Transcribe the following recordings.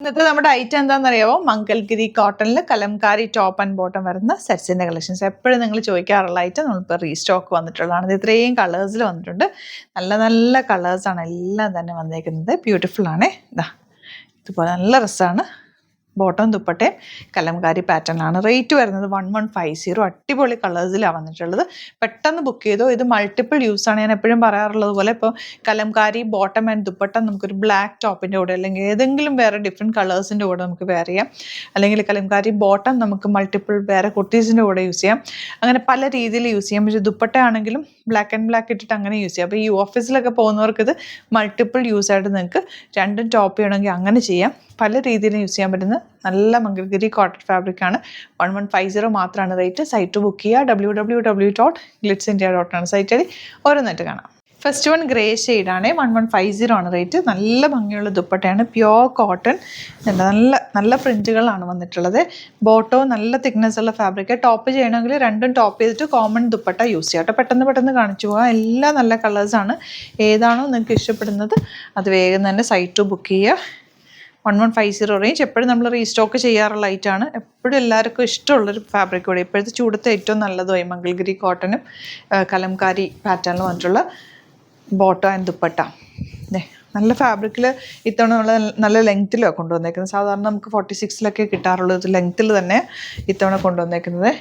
ഇന്നത്തെ നമ്മുടെ ഐറ്റം എന്താണെന്നറിയാമോ? മംഗൽഗിരി കോട്ടണിൽ കലംകാരി ടോപ്പ് ആൻഡ് ബോട്ടം വരുന്ന സെറ്റ്സിൻ്റെ കളക്ഷൻസ്. എപ്പോഴും നിങ്ങൾ ചോദിക്കാറുള്ള ഐറ്റം നമ്മളിപ്പോൾ റീസ്റ്റോക്ക് വന്നിട്ടുള്ളതാണ്. ഇത് ഇത്രയും കളേഴ്സിൽ വന്നിട്ടുണ്ട്. നല്ല നല്ല കളേഴ്സാണ് എല്ലാം തന്നെ വന്നേക്കുന്നത്. ബ്യൂട്ടിഫുൾ ആണ്. ഇതുപോലെ നല്ല രസമാണ്. ബോട്ടം ദുപ്പട്ടയും കലംകാരി പാറ്റേണിലാണ്. റേറ്റ് വരുന്നത് 1150. അടിപൊളി കളേഴ്സിലാണ് വന്നിട്ടുള്ളത്. പെട്ടെന്ന് ബുക്ക് ചെയ്തോ. ഇത് മൾട്ടിപ്പിൾ യൂസാണ്. ഞാൻ എപ്പോഴും പറയാറുള്ളത് പോലെ ഇപ്പോൾ കലംകാരി ബോട്ടം ആൻഡ് ദുപ്പട്ട നമുക്കൊരു ബ്ലാക്ക് ടോപ്പിൻ്റെ കൂടെ അല്ലെങ്കിൽ ഏതെങ്കിലും വേറെ ഡിഫറെൻറ്റ് കളേഴ്സിൻ്റെ കൂടെ നമുക്ക് വെയർ ചെയ്യാം. അല്ലെങ്കിൽ കലംകാരി ബോട്ടം നമുക്ക് മൾട്ടിപ്പിൾ വേറെ കുർത്തീസിൻ്റെ കൂടെ യൂസ് ചെയ്യാം. അങ്ങനെ പല രീതിയിൽ യൂസ് ചെയ്യാം. പക്ഷേ ദുപ്പട്ട ആണെങ്കിലും ബ്ലാക്ക് ആൻഡ് ബ്ലാക്ക് ഇട്ടിട്ട് അങ്ങനെ യൂസ് ചെയ്യാം. അപ്പോൾ ഈ ഓഫീസിലൊക്കെ പോകുന്നവർക്ക് ഇത് മൾട്ടിപ്പിൾ യൂസായിട്ട് നിങ്ങൾക്ക് രണ്ടും ടോപ്പ് ചെയ്യണമെങ്കിൽ അങ്ങനെ ചെയ്യാം. പല രീതിയിലും യൂസ് ചെയ്യാൻ പറ്റുന്ന നല്ല മംഗൽഗിരി കോട്ടൺ ഫാബ്രിക്കാണ്. 1150 മാത്രമാണ് റേറ്റ്. സൈറ്റ് ബുക്ക് ചെയ്യുക. www.glitzindia.com സൈറ്റ് വഴി ഓരോന്നായിട്ട് കാണാം. ഫസ്റ്റ് വൺ ഗ്രേ ഷെയ്ഡാണ്. 1150 ആണ് റേറ്റ്. നല്ല ഭംഗിയുള്ള ദുപ്പട്ടയാണ്. Pure cotton. നല്ല നല്ല പ്രിൻറ്റുകളാണ് വന്നിട്ടുള്ളത്. ബോട്ടോ നല്ല തിക്നെസ് ഉള്ള ഫാബ്രിക്. ടോപ്പ് ചെയ്യണമെങ്കിൽ രണ്ടും ടോപ്പ് ചെയ്തിട്ട് കോമൺ ദുപ്പട്ട യൂസ് ചെയ്യാം കേട്ടോ. പെട്ടെന്ന് കാണിച്ചു പോകാം. എല്ലാം നല്ല കളേഴ്സാണ്. ഏതാണോ നിങ്ങൾക്ക് ഇഷ്ടപ്പെടുന്നത് അത് വേഗം തന്നെ സൈറ്റ് ബുക്ക് ചെയ്യുക. 1150 റേഞ്ച്. എപ്പോഴും നമ്മൾ റീസ്റ്റോക്ക് ചെയ്യാറുള്ള ഐറ്റമാണ്. എപ്പോഴും എല്ലാവർക്കും ഇഷ്ടമുള്ളൊരു ഫാബ്രിക് കൂടി. ഇപ്പോഴത്തെ ചൂടത്തെ ഏറ്റവും നല്ലതുമായി മംഗൽഗിരി കോട്ടനും കലംകാരി പാറ്റേണിൽ വന്നിട്ടുള്ള ബോട്ടോ ആൻഡ് ദുപ്പട്ട. നല്ല ഫാബ്രിക്കിൽ ഇത്തവണ നമ്മൾ നല്ല ലെങ്ത്തിലാണ് കൊണ്ടുവന്നേക്കുന്നത്. സാധാരണ നമുക്ക് 46 കിട്ടാറുള്ളത് ലെങ്ത്തിൽ തന്നെ ഇത്തവണ കൊണ്ടുവന്നേക്കുന്നത്.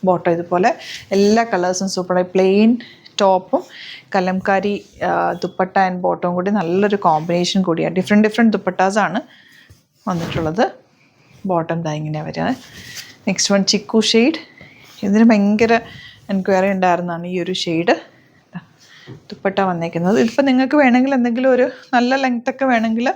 ബോട്ടോ ഇതുപോലെ എല്ലാ കളേഴ്സും സൂപ്പറായി. പ്ലെയിൻ ടോപ്പും കലംകാരി ദുപ്പട്ട ആൻഡ് ബോട്ടവും കൂടി നല്ലൊരു കോമ്പിനേഷൻ കൂടിയാണ്. ഡിഫറെൻറ്റ് ദുപ്പട്ടാസാണ് വന്നിട്ടുള്ളത്. ബോട്ടം ഇങ്ങനെയാണ് വരിക. Next one chikoo shade. ഇതിന് ഭയങ്കര എൻക്വയറി ഉണ്ടായിരുന്നതാണ് ഈ ഒരു ഷെയ്ഡ്. ദുപ്പട്ട വന്നേക്കുന്നത്. ഇതിപ്പോൾ നിങ്ങൾക്ക് വേണമെങ്കിൽ എന്തെങ്കിലും ഒരു നല്ല ലെങ്ത്തൊക്കെ വേണമെങ്കിൽ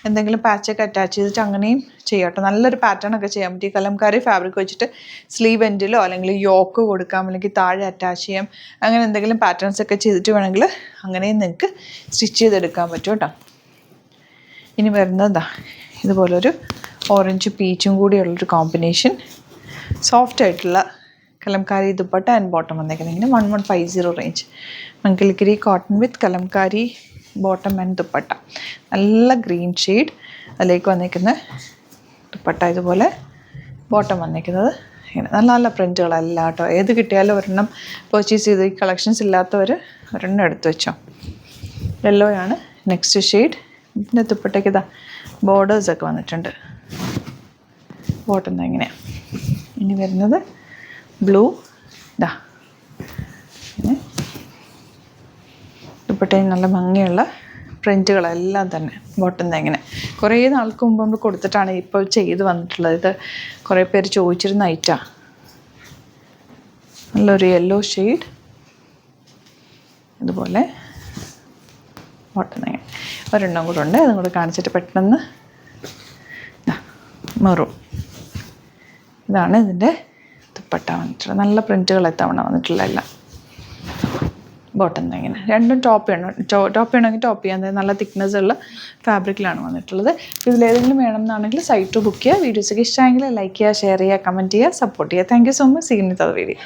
എന്തെങ്കിലും പാച്ചൊക്കെ അറ്റാച്ച് ചെയ്തിട്ട് അങ്ങനെയും ചെയ്യാം കേട്ടോ. നല്ലൊരു പാറ്റേൺ ഒക്കെ ചെയ്യാൻ പറ്റും. കലംകാരി ഫാബ്രിക് വെച്ചിട്ട് സ്ലീവ് എൻഡിലോ അല്ലെങ്കിൽ യോക്ക് കൊടുക്കാം, അല്ലെങ്കിൽ താഴെ അറ്റാച്ച് ചെയ്യാം. അങ്ങനെ എന്തെങ്കിലും പാറ്റേൺസ് ഒക്കെ ചെയ്തിട്ട് വേണമെങ്കിൽ അങ്ങനെയും നിങ്ങൾക്ക് സ്റ്റിച്ച് ചെയ്തെടുക്കാൻ പറ്റും കേട്ടോ. ഇനി വരുന്നത് ഇതുപോലൊരു ഓറഞ്ച് പീച്ചും കൂടിയുള്ളൊരു കോമ്പിനേഷൻ. സോഫ്റ്റ് ആയിട്ടുള്ള കലംകാരി ദുപ്പട്ട ആൻഡ് ബോട്ടം വന്നേക്കുന്നത്. ഇങ്ങനെ 1150 range. Mangalgiri cotton with Kalamkari bottom and dupatta. നല്ല ഗ്രീൻ ഷെയ്ഡ്. അതിലേക്ക് വന്നേക്കുന്ന ദുപ്പട്ട ഇതുപോലെ. ബോട്ടം വന്നേക്കുന്നത് ഇങ്ങനെ നല്ല നല്ല പ്രിൻറ്റുകളല്ല കേട്ടോ. ഏത് കിട്ടിയാലും ഒരെണ്ണം പർച്ചേസ് ചെയ്ത് ഈ കളക്ഷൻസ് ഇല്ലാത്തവർ ഒരെണ്ണം എടുത്ത് വെച്ചോ. യെല്ലോയാണ് നെക്സ്റ്റ് ഷെയ്ഡ്. ഇതിൻ്റെ ദുപ്പട്ടയ്ക്ക് ബോർഡേഴ്സൊക്കെ വന്നിട്ടുണ്ട്. ബോട്ടം ഇങ്ങനെയാണ്. ഇനി വരുന്നത് ബ്ലൂ. ദുപ്പട്ടയിൽ നല്ല ഭംഗിയുള്ള പ്രിൻറ്റുകളെല്ലാം തന്നെ. ബോട്ടം ഇങ്ങനെ കുറേ നാൾക്ക് മുമ്പ് നമ്മൾ കൊടുത്തിട്ടാണ് ഇപ്പോൾ ചെയ്ത് വന്നിട്ടുള്ളത്. ഇത് കുറേ പേര് ചോദിച്ചിരുന്ന ഐറ്റാണ്. നല്ലൊരു യെല്ലോ ഷെയ്ഡ്. ഇതുപോലെ ബോട്ടം ഇങ്ങനെ ഒരെണ്ണം കൂടെ ഉണ്ട്. അതും കൂടെ കാണിച്ചിട്ട് പെട്ടെന്ന്. മെറൂൺ. ഇതാണ് ഇതിൻ്റെ ദുപ്പട്ട വന്നിട്ടുള്ളത്. നല്ല പ്രിൻറ്റുകൾ എത്തവണ വന്നിട്ടുള്ള എല്ലാം. ബോട്ടം ഇങ്ങനെ. രണ്ടും ടോപ്പ് ചെയ്യണമെങ്കിൽ ടോപ്പ് ചെയ്യാൻ നല്ല തിക്നെസ് ഉള്ള ഫാബ്രിക്കിലാണ് വന്നിട്ടുള്ളത്. ഇതിലേതെങ്കിലും വേണമെന്നാണെങ്കിൽ സൈറ്റ് ബുക്ക് ചെയ്യുക. വീഡിയോസൊക്കെ ഇഷ്ടമായെങ്കിൽ ലൈക്ക് ചെയ്യുക, ഷെയർ ചെയ്യുക, കമൻറ്റ് ചെയ്യുക, സപ്പോർട്ട് ചെയ്യുക. Thank you so much. See you in the video.